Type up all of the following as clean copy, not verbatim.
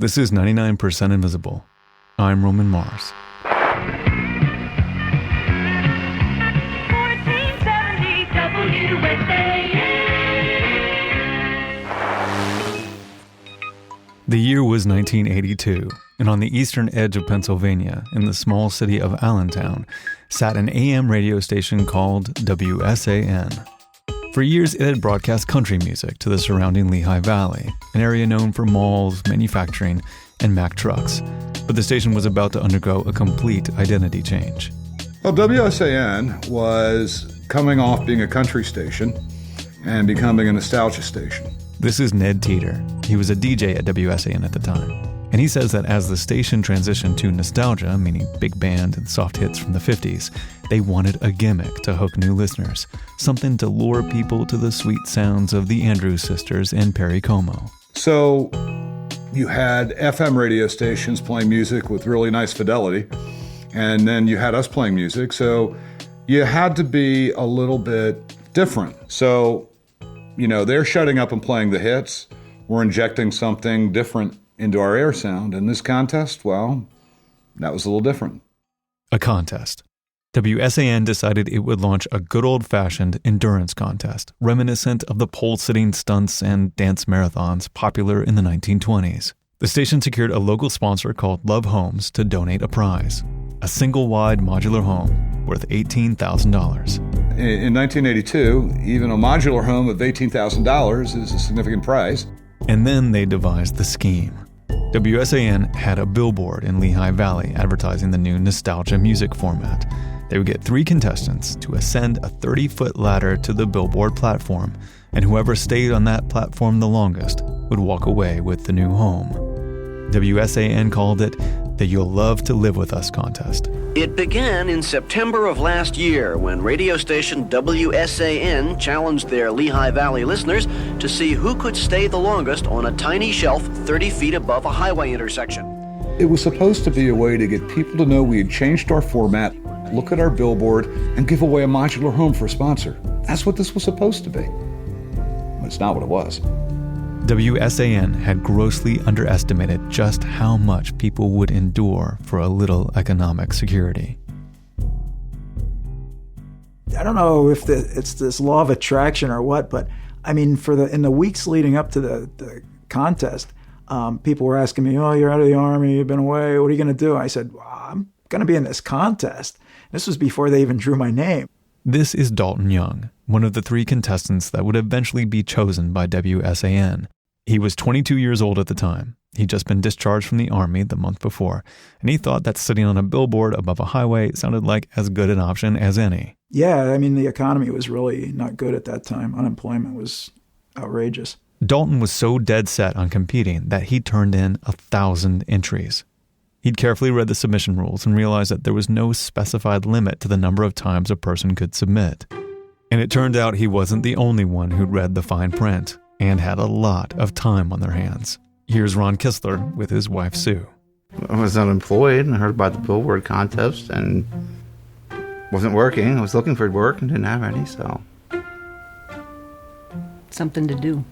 This is 99% Invisible. I'm Roman Mars. 1470 WSAN. The year was 1982, and on the eastern edge of Pennsylvania, in the small city of Allentown, sat an AM radio station called WSAN. For years, it had broadcast country music to the surrounding Lehigh Valley, an area known for malls, manufacturing, and Mack Trucks. But the station was about to undergo a complete identity change. Well, WSAN was coming off being a country station and becoming a nostalgia station. This is Ned Teeter. He was a DJ at WSAN at the time. And he says that as the station transitioned to nostalgia, meaning big band and soft hits from the 50s, they wanted a gimmick to hook new listeners, something to lure people to the sweet sounds of the Andrews Sisters and Perry Como. So you had FM radio stations playing music with really nice fidelity, and then you had us playing music, so you had to be a little bit different. So, they're shutting up and playing the hits. We're injecting something different into our air sound. And this contest, well, that was a little different. A contest. WSAN decided it would launch a good old-fashioned endurance contest, reminiscent of the pole-sitting stunts and dance marathons popular in the 1920s. The station secured a local sponsor called Love Homes to donate a prize, a single-wide modular home worth $18,000. In 1982, even a modular home of $18,000 is a significant prize. And then they devised the scheme. WSAN had a billboard in Lehigh Valley advertising the new nostalgia music format. They would get 3 contestants to ascend a 30-foot ladder to the billboard platform, and whoever stayed on that platform the longest would walk away with the new home. WSAN called it the You'll Love to Live With Us contest. It began in September of last year when radio station WSAN challenged their Lehigh Valley listeners to see who could stay the longest on a tiny shelf 30 feet above a highway intersection. It was supposed to be a way to get people to know we had changed our format, look at our billboard, and give away a modular home for a sponsor. That's what this was supposed to be. But it's not what it was. WSAN had grossly underestimated just how much people would endure for a little economic security. I don't know if it's this law of attraction or what, but I mean, in the weeks leading up to the contest, people were asking me, "Oh, you're out of the Army, you've been away, what are you going to do?" I said, "Well, I'm going to be in this contest." This was before they even drew my name. This is Dalton Young, one of the 3 contestants that would eventually be chosen by WSAN. He was 22 years old at the time. He'd just been discharged from the Army the month before, and he thought that sitting on a billboard above a highway sounded like as good an option as any. Yeah, I mean, the economy was really not good at that time. Unemployment was outrageous. Dalton was so dead set on competing that he turned in 1,000 entries. He'd carefully read the submission rules and realized that there was no specified limit to the number of times a person could submit. And it turned out he wasn't the only one who'd read the fine print and had a lot of time on their hands. Here's Ron Kistler with his wife, Sue. I was unemployed and heard about the Billboard contest and wasn't working. I was looking for work and didn't have any, so. Something to do.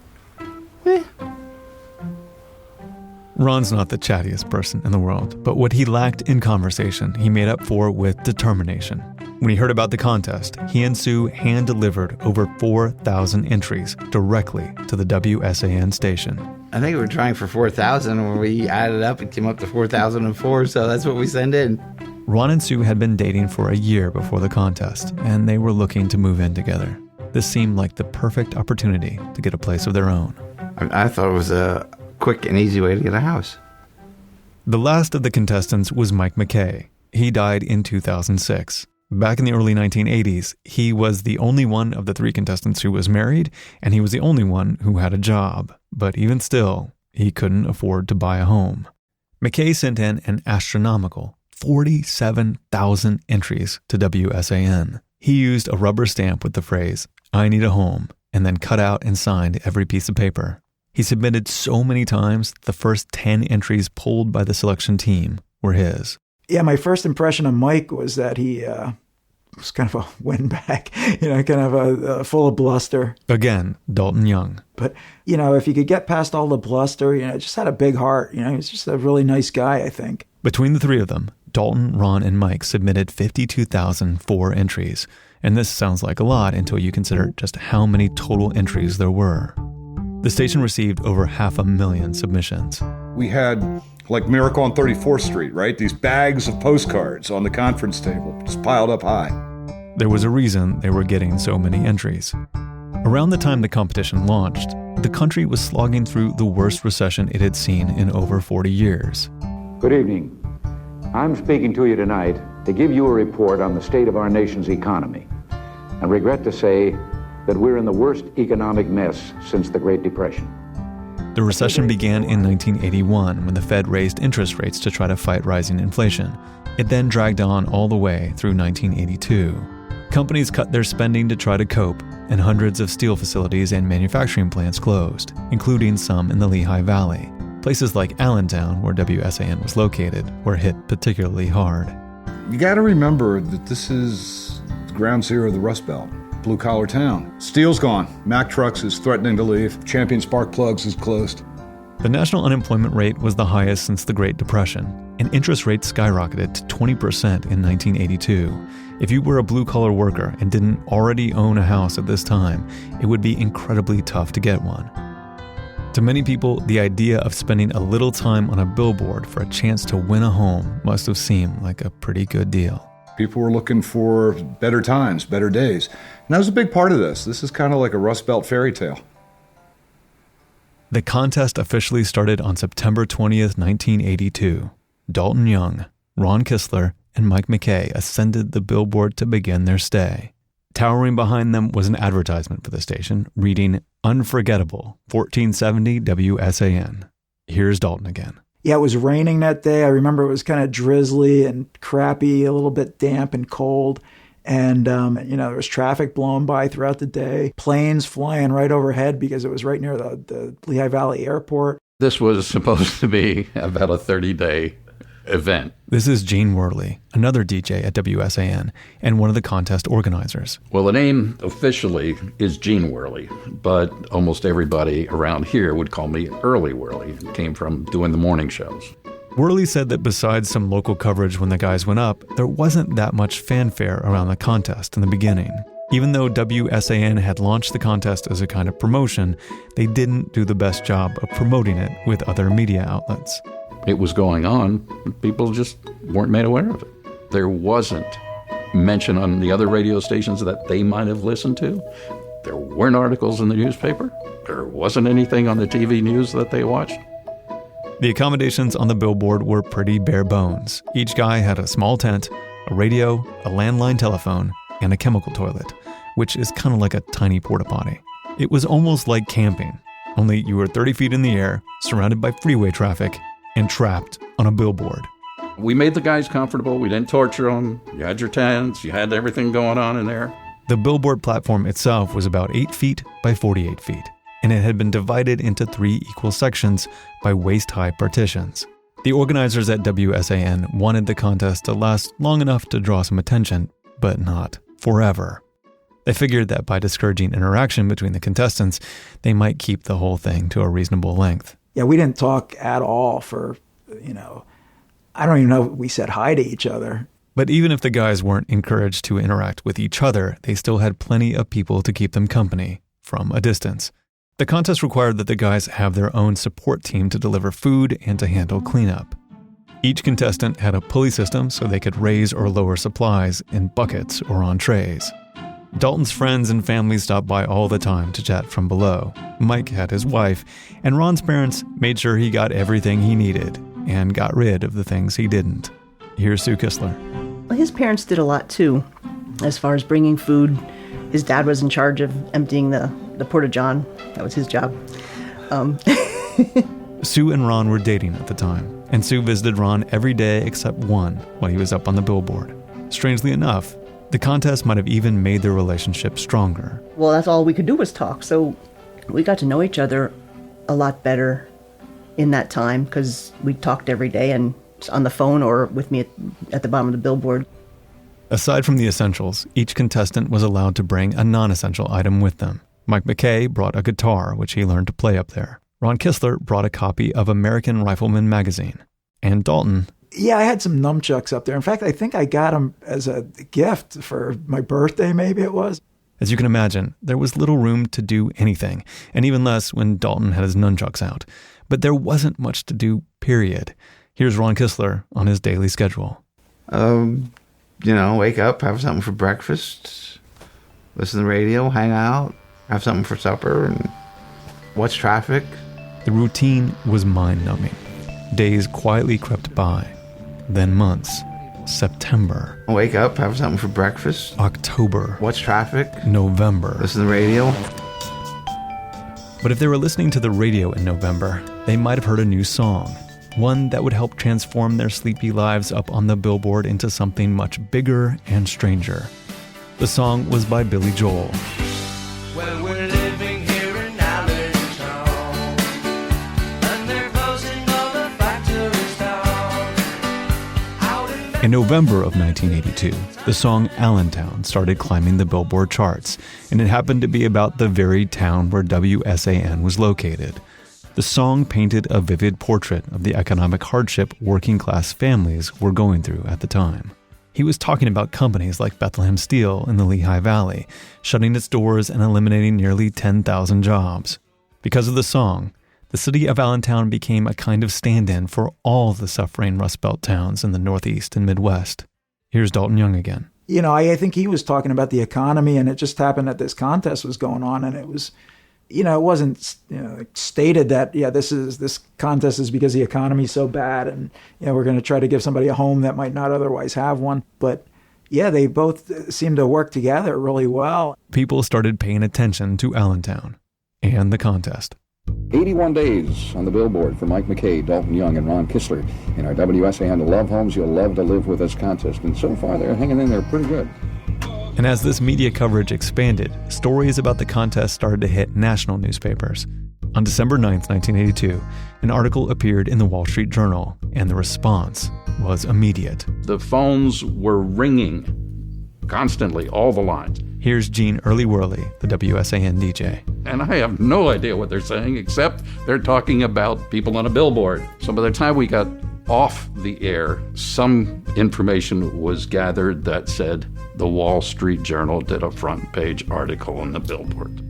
Ron's not the chattiest person in the world, but what he lacked in conversation, he made up for with determination. When he heard about the contest, he and Sue hand-delivered over 4,000 entries directly to the WSAN station. I think we were trying for 4,000 when we added up and came up to 4,004, so that's what we sent in. Ron and Sue had been dating for a year before the contest, and they were looking to move in together. This seemed like the perfect opportunity to get a place of their own. I thought it was a quick and easy way to get a house. The last of the contestants was Mike McKay. He died in 2006. Back in the early 1980s, he was the only one of the 3 contestants who was married, and he was the only one who had a job. But even still, he couldn't afford to buy a home. McKay sent in an astronomical 47,000 entries to WSAN. He used a rubber stamp with the phrase, "I need a home," and then cut out and signed every piece of paper. He submitted so many times, the first 10 entries pulled by the selection team were his. Yeah, my first impression of Mike was that he was kind of a windbag, kind of full of bluster. Again, Dalton Young. But, if you could get past all the bluster, just had a big heart. He was just a really nice guy, I think. Between the three of them, Dalton, Ron, and Mike submitted 52,004 entries. And this sounds like a lot until you consider just how many total entries there were. The station received over 500,000 submissions. We had like Miracle on 34th Street, right? These bags of postcards on the conference table, just piled up high. There was a reason they were getting so many entries. Around the time the competition launched, the country was slogging through the worst recession it had seen in over 40 years. Good evening. I'm speaking to you tonight to give you a report on the state of our nation's economy. I regret to say that we're in the worst economic mess since the Great Depression. The recession began in 1981 when the Fed raised interest rates to try to fight rising inflation. It then dragged on all the way through 1982. Companies cut their spending to try to cope, and hundreds of steel facilities and manufacturing plants closed, including some in the Lehigh Valley. Places like Allentown, where WSAN was located, were hit particularly hard. You got to remember that this is ground zero of the Rust Belt. Blue-collar town. Steel's gone. Mack Trucks is threatening to leave. Champion Spark Plugs is closed. The national unemployment rate was the highest since the Great Depression, and interest rates skyrocketed to 20% in 1982. If you were a blue-collar worker and didn't already own a house at this time, it would be incredibly tough to get one. To many people, the idea of spending a little time on a billboard for a chance to win a home must have seemed like a pretty good deal. People were looking for better times, better days. And that was a big part of this. This is kind of like a Rust Belt fairy tale. The contest officially started on September 20th, 1982. Dalton Young, Ron Kistler, and Mike Mackay ascended the billboard to begin their stay. Towering behind them was an advertisement for the station reading, "Unforgettable, 1470 WSAN." Here's Dalton again. Yeah, it was raining that day. I remember it was kind of drizzly and crappy, a little bit damp and cold. And, there was traffic blowing by throughout the day, planes flying right overhead because it was right near the Lehigh Valley airport. This was supposed to be about a 30-day event. This is Gene Worley, another DJ at WSAN and one of the contest organizers. Well, the name officially is Gene Worley, but almost everybody around here would call me Early Worley. It came from doing the morning shows. Worley said that besides some local coverage when the guys went up, there wasn't that much fanfare around the contest in the beginning. Even though WSAN had launched the contest as a kind of promotion, they didn't do the best job of promoting it with other media outlets. It was going on, people just weren't made aware of it. There wasn't mention on the other radio stations that they might have listened to. There weren't articles in the newspaper. There wasn't anything on the TV news that they watched. The accommodations on the billboard were pretty bare bones. Each guy had a small tent, a radio, a landline telephone, and a chemical toilet, which is kind of like a tiny porta potty. It was almost like camping, only you were 30 feet in the air, surrounded by freeway traffic, and trapped on a billboard. We made the guys comfortable. We didn't torture them. You had your tents. You had everything going on in there. The billboard platform itself was about 8 feet by 48 feet, and it had been divided into 3 equal sections by waist-high partitions. The organizers at WSAN wanted the contest to last long enough to draw some attention, but not forever. They figured that by discouraging interaction between the contestants, they might keep the whole thing to a reasonable length. Yeah, we didn't talk at all for, I don't even know if we said hi to each other. But even if the guys weren't encouraged to interact with each other, they still had plenty of people to keep them company from a distance. The contest required that the guys have their own support team to deliver food and to handle cleanup. Each contestant had a pulley system so they could raise or lower supplies in buckets or on trays. Dalton's friends and family stopped by all the time to chat from below. Mike had his wife, and Ron's parents made sure he got everything he needed and got rid of the things he didn't. Here's Sue Kistler. Well, his parents did a lot too, as far as bringing food. His dad was in charge of emptying the porta-john. That was his job. Sue and Ron were dating at the time, and Sue visited Ron every day except one while he was up on the billboard. Strangely enough, the contest might have even made their relationship stronger. Well, that's all we could do was talk, so we got to know each other a lot better in that time because we talked every day and on the phone or with me at the bottom of the billboard. Aside from the essentials, each contestant was allowed to bring a non-essential item with them. Mike McKay brought a guitar, which he learned to play up there. Ron Kistler brought a copy of American Rifleman magazine. And Dalton... Yeah, I had some nunchucks up there. In fact, I think I got them as a gift for my birthday, maybe it was. As you can imagine, there was little room to do anything, and even less when Dalton had his nunchucks out. But there wasn't much to do, period. Here's Ron Kistler on his daily schedule. Wake up, have something for breakfast, listen to the radio, hang out, have something for supper, and watch traffic. The routine was mind-numbing. Days quietly crept by. Then months. September. Wake up, have something for breakfast. October. Watch traffic. November. Listen to the radio. But if they were listening to the radio in November, they might have heard a new song. One that would help transform their sleepy lives up on the Billboard into something much bigger and stranger. The song was by Billy Joel. Well, we're living here in Allentown, and they're closing all the factories down. In November of 1982, the song Allentown started climbing the Billboard charts, and it happened to be about the very town where WSAN was located. The song painted a vivid portrait of the economic hardship working-class families were going through at the time. He was talking about companies like Bethlehem Steel in the Lehigh Valley, shutting its doors and eliminating nearly 10,000 jobs. Because of the song, the city of Allentown became a kind of stand-in for all the suffering Rust Belt towns in the Northeast and Midwest. Here's Dalton Young again. I think he was talking about the economy, and it just happened that this contest was going on, and it was... it wasn't stated that, this contest is because the economy's so bad and, we're going to try to give somebody a home that might not otherwise have one. But, they both seem to work together really well. People started paying attention to Allentown and the contest. 81 days on the Billboard for Mike McKay, Dalton Young, and Ron Kistler. In our WSAN Love Homes, You'll Love to Live With Us contest. And so far, they're hanging in there pretty good. And as this media coverage expanded, stories about the contest started to hit national newspapers. On December 9th, 1982, an article appeared in the Wall Street Journal, and the response was immediate. The phones were ringing constantly, all the lines. Here's Gene Early-Worley, the WSAN DJ. And I have no idea what they're saying, except they're talking about people on a billboard. So by the time we got off the air, some information was gathered that said the Wall Street Journal did a front page article on the Billboard.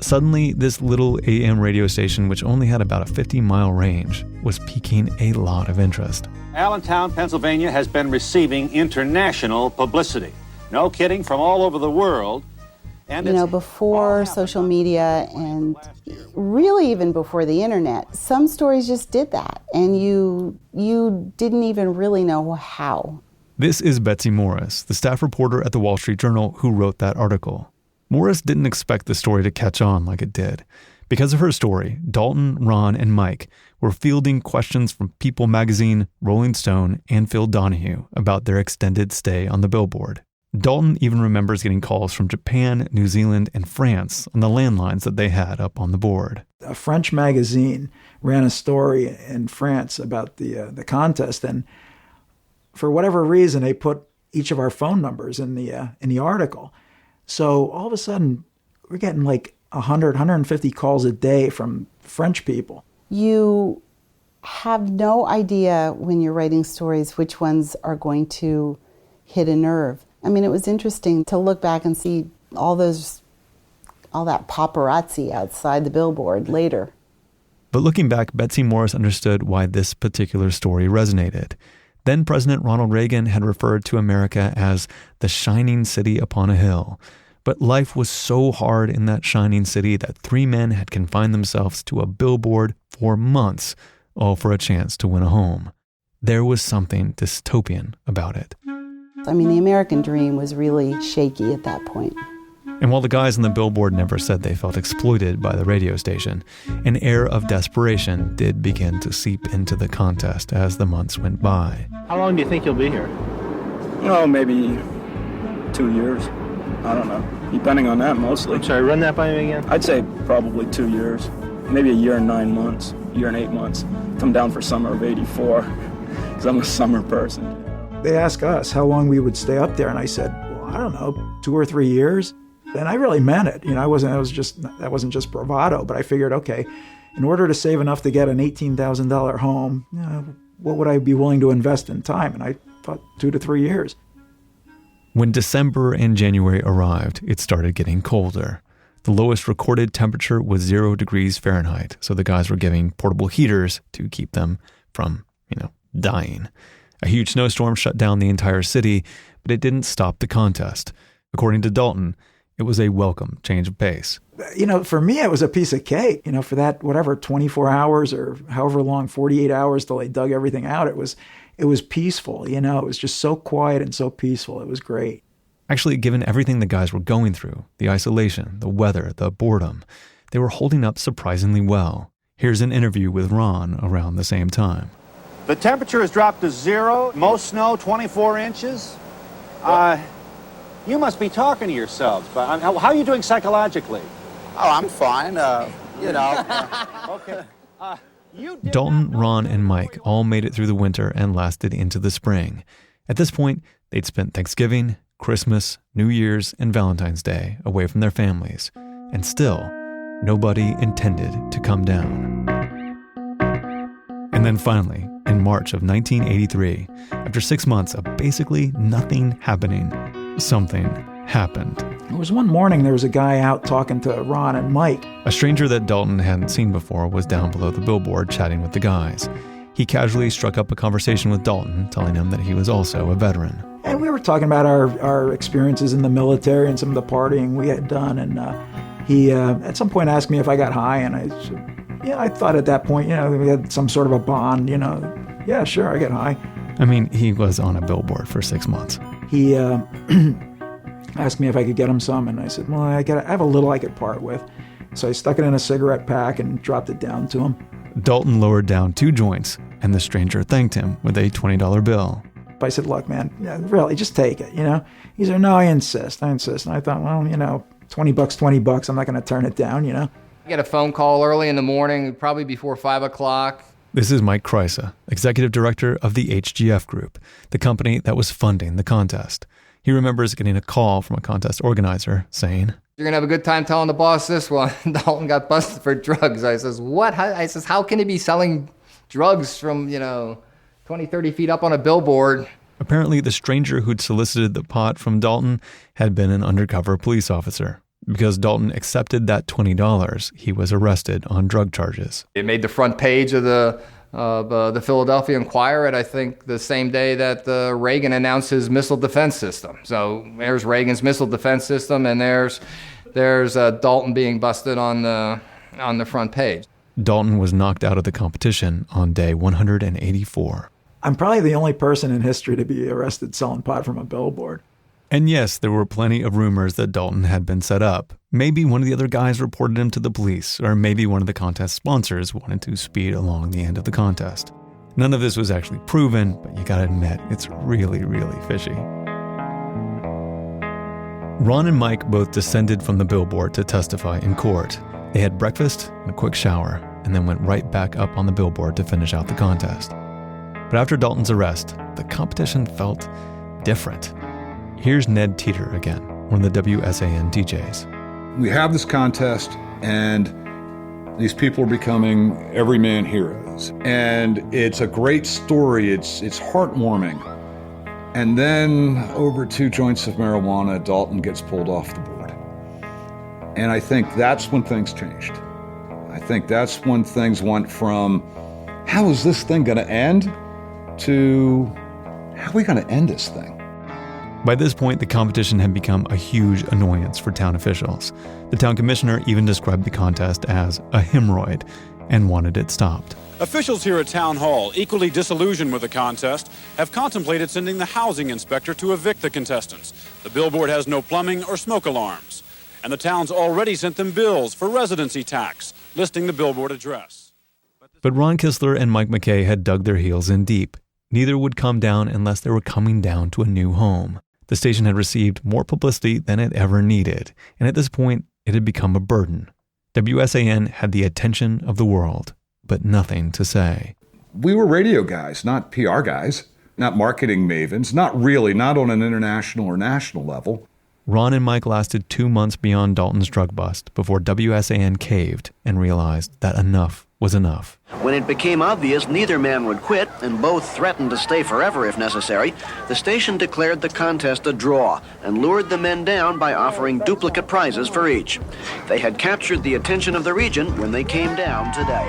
Suddenly, this little AM radio station, which only had about a 50-mile range, was piquing a lot of interest. Allentown, Pennsylvania has been receiving international publicity. No kidding, from all over the world. And before social media and really even before the internet, some stories just did that, and you didn't even really know how. This is Betsy Morris, the staff reporter at the Wall Street Journal who wrote that article. Morris didn't expect the story to catch on like it did. Because of her story, Dalton, Ron, and Mike were fielding questions from People magazine, Rolling Stone, and Phil Donahue about their extended stay on the Billboard. Dalton even remembers getting calls from Japan, New Zealand, and France on the landlines that they had up on the board. A French magazine ran a story in France about the contest, and for whatever reason, they put each of our phone numbers in the article. So all of a sudden, we're getting like 100, 150 calls a day from French people. You have no idea when you're writing stories which ones are going to hit a nerve. I mean, it was interesting to look back and see all that paparazzi outside the Billboard later. But looking back, Betsy Morris understood why this particular story resonated. Then President Ronald Reagan had referred to America as the shining city upon a hill. But life was so hard in that shining city that 3 men had confined themselves to a billboard for months, all for a chance to win a home. There was something dystopian about it. I mean, the American dream was really shaky at that point. And while the guys on the Billboard never said they felt exploited by the radio station, an air of desperation did begin to seep into the contest as the months went by. How long do you think you'll be here? Oh, maybe 2 years. I don't know. Depending on that, mostly. I'm sorry, run that by me again? I'd say probably 2 years. Maybe a year and 9 months. A year and 8 months. Come down for summer of '84, because I'm a summer person. They asked us how long we would stay up there, and I said, well, I don't know, 2 or 3 years. And I really meant it. That wasn't just bravado, but I figured, okay, in order to save enough to get an $18,000 home, what would I be willing to invest in time? And I thought 2 to 3 years. When December and January arrived, it started getting colder. The lowest recorded temperature was 0 degrees Fahrenheit, so the guys were giving portable heaters to keep them from, dying. A huge snowstorm shut down the entire city, but it didn't stop the contest. According to Dalton, it was a welcome change of pace. For me, it was a piece of cake. For that, 24 hours or however long, 48 hours till they dug everything out, it was peaceful. It was just so quiet and so peaceful. It was great. Actually, given everything the guys were going through, the isolation, the weather, the boredom, they were holding up surprisingly well. Here's an interview with Ron around the same time. The temperature has dropped to 0. Most snow, 24 inches. You must be talking to yourselves. But how are you doing psychologically? Oh, I'm fine. Okay. Dalton, Ron, and Mike all made it through the winter and lasted into the spring. At this point, they'd spent Thanksgiving, Christmas, New Year's, and Valentine's Day away from their families. And still, nobody intended to come down. And then finally, in March of 1983, after 6 months of basically nothing happening, something happened. It was one morning, there was a guy out talking to Ron and Mike. A stranger that Dalton hadn't seen before was down below the billboard chatting with the guys. He casually struck up a conversation with Dalton, telling him that he was also a veteran. And we were talking about our experiences in the military and some of the partying we had done. And he at some point asked me if I got high, and I said, yeah, I thought at that point, we had some sort of a bond, yeah, sure, I get high. I mean, he was on a billboard for 6 months. He asked me if I could get him some, and I said, well, I have a little I could part with. So I stuck it in a cigarette pack and dropped it down to him. Dalton lowered down 2 joints, and the stranger thanked him with a $20 bill. I said, look, man, really, just take it, He said, no, I insist. And I thought, well, $20, I'm not going to turn it down, I get a phone call early in the morning, probably before 5 o'clock. This is Mike Kreisa, executive director of the HGF Group, the company that was funding the contest. He remembers getting a call from a contest organizer saying, you're going to have a good time telling the boss this one. Dalton got busted for drugs. I says, what? I says, how can he be selling drugs from, 20, 30 feet up on a billboard? Apparently, the stranger who'd solicited the pot from Dalton had been an undercover police officer. Because Dalton accepted that $20, he was arrested on drug charges. It made the front page of the Philadelphia Inquirer, I think, the same day that Reagan announced his missile defense system. So there's Reagan's missile defense system, and there's Dalton being busted on the front page. Dalton was knocked out of the competition on day 184. I'm probably the only person in history to be arrested selling pot from a billboard. And yes, there were plenty of rumors that Dalton had been set up. Maybe one of the other guys reported him to the police, or maybe one of the contest sponsors wanted to speed along the end of the contest. None of this was actually proven, but you gotta admit, it's really, really fishy. Ron and Mike both descended from the billboard to testify in court. They had breakfast and a quick shower, and then went right back up on the billboard to finish out the contest. But after Dalton's arrest, the competition felt different. Here's Ned Teeter again, one of the WSAN DJs. We have this contest, and these people are becoming everyman heroes. And it's a great story. It's heartwarming. And then over 2 joints of marijuana, Dalton gets pulled off the board. And I think that's when things changed. I think that's when things went from, how is this thing going to end, to how are we going to end this thing? By this point, the competition had become a huge annoyance for town officials. The town commissioner even described the contest as a hemorrhoid and wanted it stopped. Officials here at Town Hall, equally disillusioned with the contest, have contemplated sending the housing inspector to evict the contestants. The billboard has no plumbing or smoke alarms. And the town's already sent them bills for residency tax, listing the billboard address. But Ron Kistler and Mike McKay had dug their heels in deep. Neither would come down unless they were coming down to a new home. The station had received more publicity than it ever needed, and at this point, it had become a burden. WSAN had the attention of the world, but nothing to say. We were radio guys, not PR guys. not marketing mavens, not really, not on an international or national level. Ron and Mike lasted 2 months beyond Dalton's drug bust before WSAN caved and realized that enough was enough. When it became obvious neither man would quit, and both threatened to stay forever if necessary, the station declared the contest a draw and lured the men down by offering duplicate prizes for each. They had captured the attention of the region when they came down today.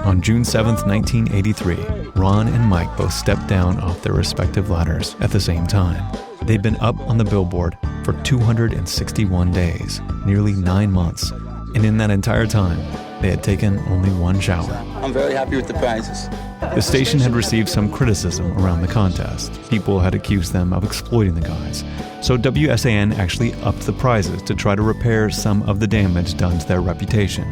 On June 7th, 1983, Ron and Mike both stepped down off their respective ladders at the same time. They'd been up on the Billboard for 261 days, nearly 9 months. And in that entire time, they had taken only one shower. I'm very happy with the prizes. The station had received some criticism around the contest. People had accused them of exploiting the guys. So WSAN actually upped the prizes to try to repair some of the damage done to their reputation.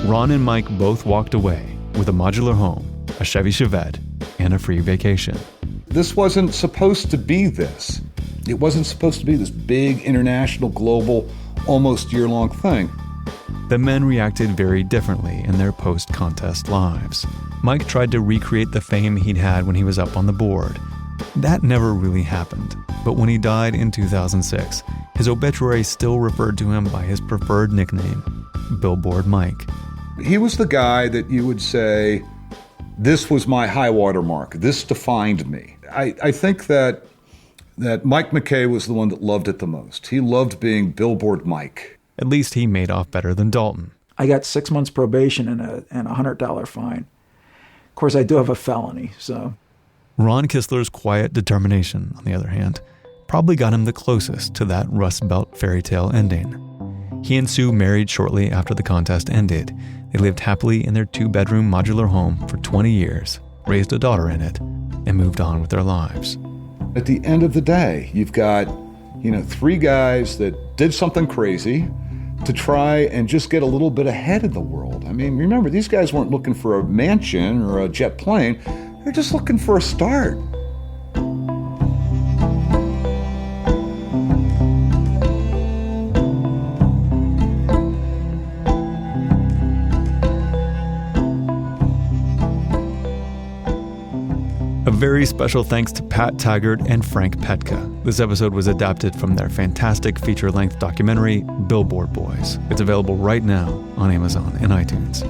Ron and Mike both walked away with a modular home, a Chevy Chevette, and a free vacation. This wasn't supposed to be this. It wasn't supposed to be this big, international, global, almost year-long thing. The men reacted very differently in their post-contest lives. Mike tried to recreate the fame he'd had when he was up on the board. That never really happened, but when he died in 2006, his obituary still referred to him by his preferred nickname, Billboard Mike. He was the guy that you would say, this was my high water mark. This defined me. I think that Mike McKay was the one that loved it the most. He loved being Billboard Mike. At least he made off better than Dalton. I got 6 months probation and a $100 fine. Of course, I do have a felony, so. Ron Kistler's quiet determination, on the other hand, probably got him the closest to that Rust Belt fairy tale ending. He and Sue married shortly after the contest ended. They lived happily in their 2-bedroom modular home for 20 years, raised a daughter in it, and moved on with their lives. At the end of the day, you've got, 3 guys that did something crazy to try and just get a little bit ahead of the world. I mean, remember, these guys weren't looking for a mansion or a jet plane. They're just looking for a start. A very special thanks to Pat Taggart and Frank Petka. This episode was adapted from their fantastic feature-length documentary, Billboard Boys. It's available right now on Amazon and iTunes.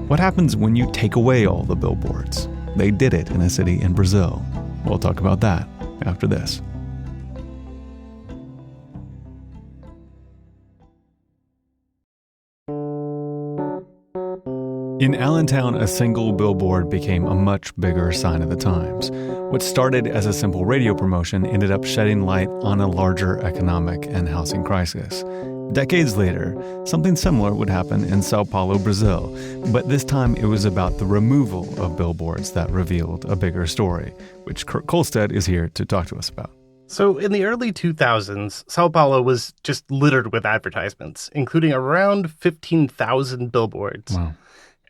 What happens when you take away all the billboards? They did it in a city in Brazil. We'll talk about that after this. In Allentown, a single billboard became a much bigger sign of the times. What started as a simple radio promotion ended up shedding light on a larger economic and housing crisis. Decades later, something similar would happen in Sao Paulo, Brazil, but this time it was about the removal of billboards that revealed a bigger story, which Kurt Kolstad is here to talk to us about. So in the early 2000s, Sao Paulo was just littered with advertisements, including around 15,000 billboards. Wow.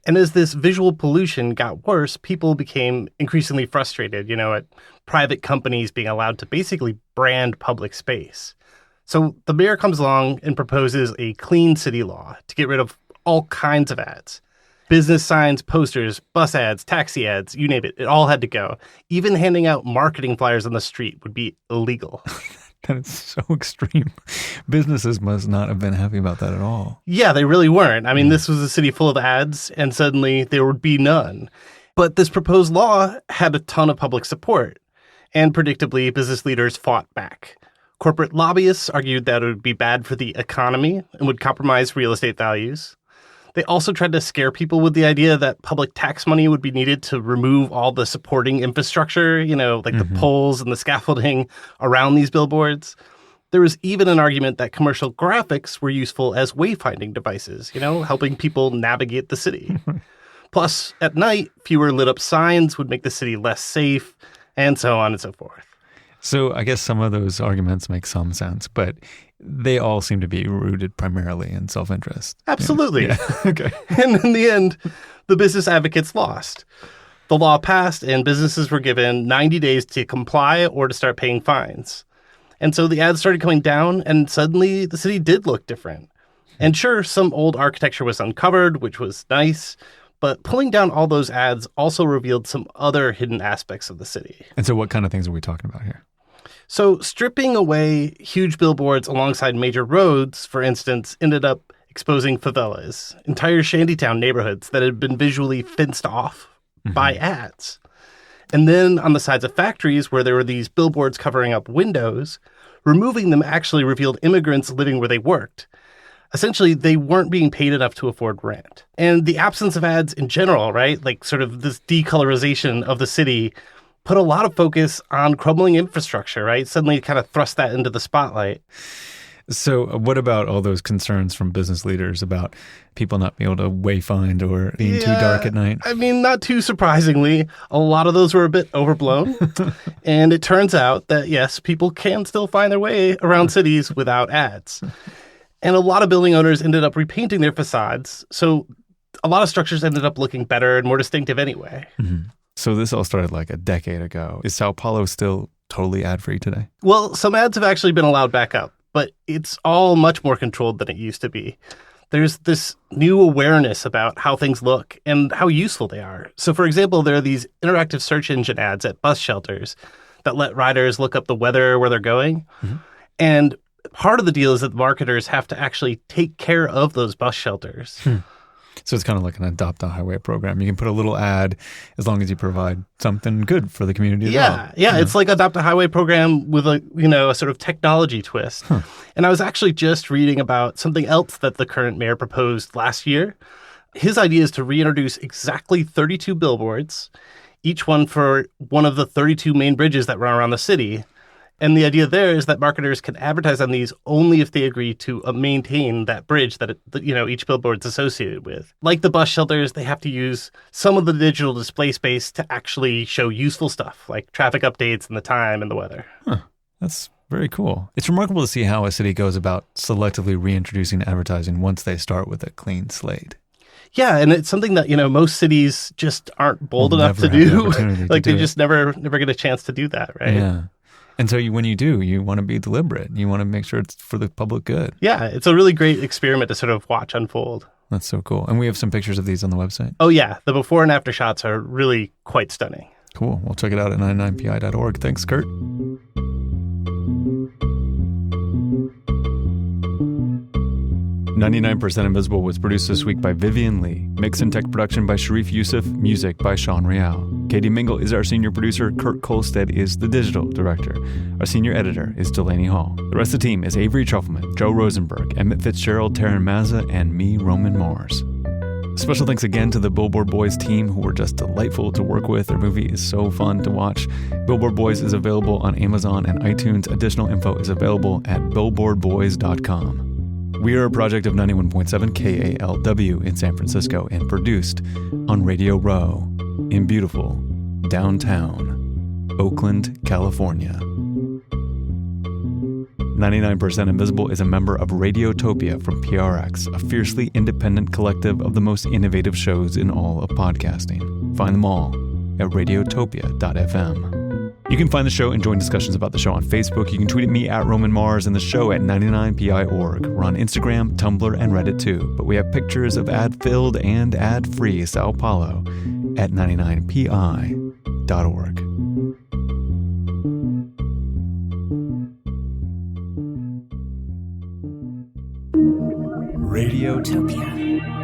And as this visual pollution got worse, people became increasingly frustrated, at private companies being allowed to basically brand public space. So the mayor comes along and proposes a clean city law to get rid of all kinds of ads. Business signs, posters, bus ads, taxi ads, you name it. It all had to go. Even handing out marketing flyers on the street would be illegal. That is so extreme. Businesses must not have been happy about that at all. Yeah, they really weren't. I mean, this was a city full of ads, and suddenly there would be none. But this proposed law had a ton of public support, and predictably, business leaders fought back. Corporate lobbyists argued that it would be bad for the economy and would compromise real estate values. They also tried to scare people with the idea that public tax money would be needed to remove all the supporting infrastructure, the poles and the scaffolding around these billboards. There was even an argument that commercial graphics were useful as wayfinding devices, helping people navigate the city. Plus, at night, fewer lit up signs would make the city less safe, and so on and so forth. So I guess some of those arguments make some sense, but they all seem to be rooted primarily in self-interest. Absolutely. Yeah. Okay. And in the end, the business advocates lost. The law passed and businesses were given 90 days to comply or to start paying fines. And so the ads started coming down and suddenly the city did look different. And sure, some old architecture was uncovered, which was nice, But pulling down all those ads also revealed some other hidden aspects of the city. And so what kind of things are we talking about here? So stripping away huge billboards alongside major roads, for instance, ended up exposing favelas, entire shantytown neighborhoods that had been visually fenced off by ads. And then on the sides of factories where there were these billboards covering up windows, removing them actually revealed immigrants living where they worked. Essentially, they weren't being paid enough to afford rent. And the absence of ads in general, right? Like sort of this decolorization of the city put a lot of focus on crumbling infrastructure, right? Suddenly kind of thrust that into the spotlight. So what about all those concerns from business leaders about people not being able to wayfind or being too dark at night? I mean, not too surprisingly, a lot of those were a bit overblown. And it turns out that, yes, people can still find their way around cities without ads. And a lot of building owners ended up repainting their facades. So a lot of structures ended up looking better and more distinctive anyway. Mm-hmm. So this all started like a decade ago. Is Sao Paulo still totally ad-free today? Well, some ads have actually been allowed back up, but it's all much more controlled than it used to be. There's this new awareness about how things look and how useful they are. So, for example, there are these interactive search engine ads at bus shelters that let riders look up the weather where they're going. Mm-hmm. And part of the deal is that marketers have to actually take care of those bus shelters. So it's kind of like an Adopt a Highway program. You can put a little ad as long as you provide something good for the community. Yeah. It's like Adopt a Highway program with a sort of technology twist. And I was actually just reading about something else that the current mayor proposed last year. His idea is to reintroduce exactly 32 billboards, each one for one of the 32 main bridges that run around the city. And the idea there is that marketers can advertise on these only if they agree to maintain that bridge that each billboard's associated with. Like the bus shelters, they have to use some of the digital display space to actually show useful stuff, like traffic updates and the time and the weather. That's very cool. It's remarkable to see how a city goes about selectively reintroducing advertising once they start with a clean slate. Yeah, and it's something that, most cities just aren't bold enough to do. Like they just never get a chance to do that, right? Yeah. And so when you do, you want to be deliberate. You want to make sure it's for the public good. Yeah, it's a really great experiment to sort of watch unfold. That's so cool. And we have some pictures of these on the website. Oh, yeah. The before and after shots are really quite stunning. Cool. We'll check it out at 99pi.org. Thanks, Kurt. 99% Invisible was produced this week by Vivian Lee. Mix and tech production by Sharif Youssef. Music by Sean Real. Katie Mingle is our senior producer. Kurt Kolstead is the digital director. Our senior editor is Delaney Hall. The rest of the team is Avery Trufelman, Joe Rosenberg, Emmett Fitzgerald, Taryn Mazza, and me, Roman Mars. Special thanks again to the Billboard Boys team, who were just delightful to work with. Their movie is so fun to watch. Billboard Boys is available on Amazon and iTunes. Additional info is available at billboardboys.com. We are a project of 91.7 KALW in San Francisco and produced on Radio Row in beautiful downtown Oakland, California. 99% Invisible is a member of Radiotopia from PRX, a fiercely independent collective of the most innovative shows in all of podcasting. Find them all at radiotopia.fm. You can find the show and join discussions about the show on Facebook. You can tweet at me at Roman Mars and the show at 99pi.org. We're on Instagram, Tumblr, and Reddit too. But we have pictures of ad-filled and ad-free Sao Paulo at 99pi.org. Radiotopia.